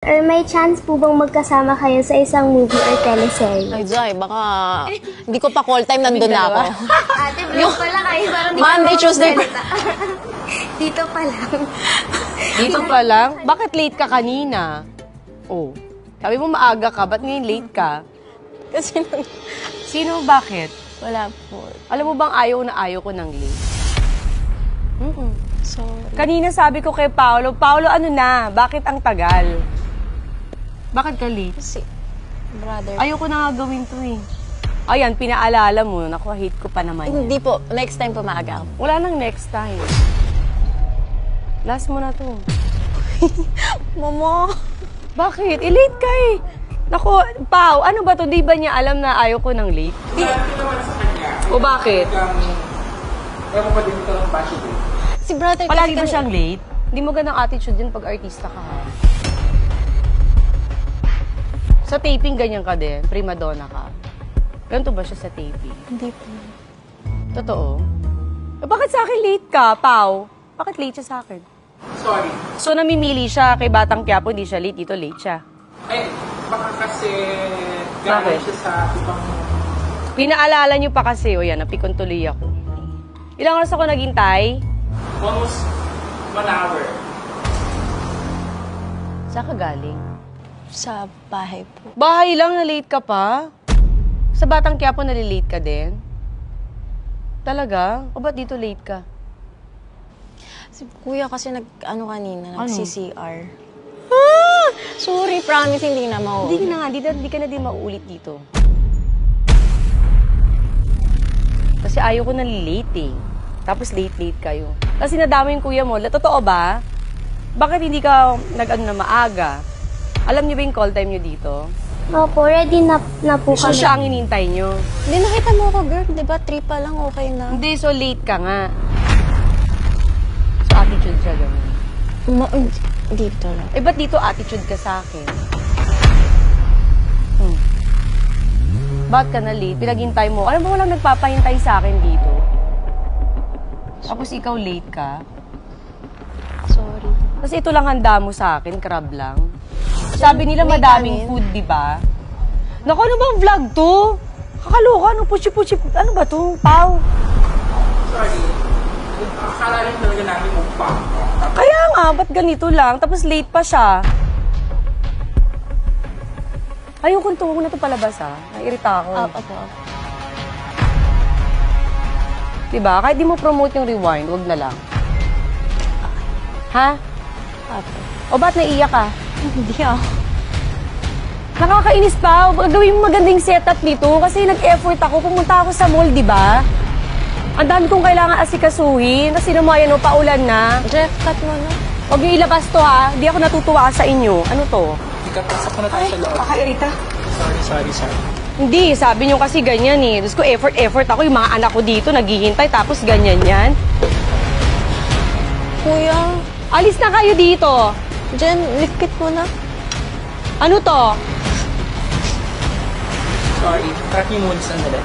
Or may chance po bang magkasama kayo sa isang movie or teleserye? Ay, Jai, baka hindi ko pa call time, nandun na ako. Ate, vlog pala kayo. Parang Monday, Tuesday. Dito pa lang. Dito pa lang? Bakit late ka kanina? Oh, sabi mo maaga ka, ba't ngayon late ka? Kasi Sino, bakit? wala po. Alam mo bang ayaw ko ng late? Sorry. Kanina sabi ko kay Paolo, ano na, bakit ang tagal? Bakit ka late? Kasi, brother. Ayoko na nga gawin to eh. Ayan, pinaalala mo. Naku, hate ko pa naman yan. Hindi po. Next time po maaga ako. Wala nang next time. Last mo na to. Mama! Bakit? Late ka eh. Naku, Pao, ano ba to? Di ba niya alam na ayaw ko ng late? O bakit? Ewan pa din ito ng bashi din. Si brother Palagi ba kasi siyang late? Hindi mo ganang attitude yun pag artista ka ha. Sa taping, ganyan ka din. Prima donna ka. Ganito ba siya sa taping? Hindi po. Totoo? Bakit sa akin late ka, Pao? Bakit late siya sa akin? Sorry. So, namimili siya kay Batang Quiapo, hindi siya late. Dito, late siya. Eh, baka kasi Bakit? galing siya sa ibang... Pinaalala niyo pa kasi, o yan, napikon tuloy ako. Ilang oras ako naghintay? Almost 1 hour. Saan ka galing? Sa bahay po. Bahay lang, na late ka pa? Sa Batang Quiapo, nalilate ka din? Talaga? O ba't dito late ka? Si kuya kasi ano kanina, Ano? nag-CCR. Sorry, promise, hindi na mauulit. Hindi na nga, hindi ka na din mauulit dito. Kasi ayaw ko nalilate eh. Tapos late kayo. Kasi nadama yung kuya mo. Totoo ba? Bakit hindi ka nag-ano na maaga? Alam niyo ba yung call time niyo dito? Opo, ready na po So kami. siya ang inintay niyo. Hindi, nakita mo ako, girl. Di ba, 3 pa lang, okay na. Hindi, so late ka nga. So attitude siya ganun. Dito lang. Eh, ba't dito attitude ka sa akin? Ba't ka na late? Pinaghintay mo. Alam mo, walang nagpapahintay sa akin dito. Tapos ikaw late ka. Sorry. Kasi ito lang handa mo sa akin, crab lang. Sabi nila May madaming kanin. food, di ba? Naku, ano bang vlog to? Kakaloka, ano puchi-puchi, ano ba to? Pau? Sorry. Akala rin talaga namin mukbang. Kaya nga, ba't ganito lang? Tapos late pa siya. Ayoko to, huwag na to palabas ha. Nairita ako. Opo. Diba? Kahit di mo promote yung rewind, wag na lang. Ha? Opo. O ba't naiiyak ka? Hindi ako. Nakakainis pa. Gawin mo magandang setup nito kasi nag-effort ako. Pumunta ako sa mall, di ba? Ang dami kong kailangan asikasuhin. Kasi naman yan, paulan na. Jeff, cut mo na. Huwag niyo ilabas to ha. Di ako natutuwa sa inyo. Ano to? Ikapasok ko na tayo sa loob. Kakairita. Sorry. Hindi, sabi niyo kasi ganyan eh. Tapos ko effort ako. Yung mga anak ko dito naghihintay tapos ganyan yan. Kuya, Alis na kayo dito. Jen, likit mo na. Ano to? Sorry. Track niyo muna sandali.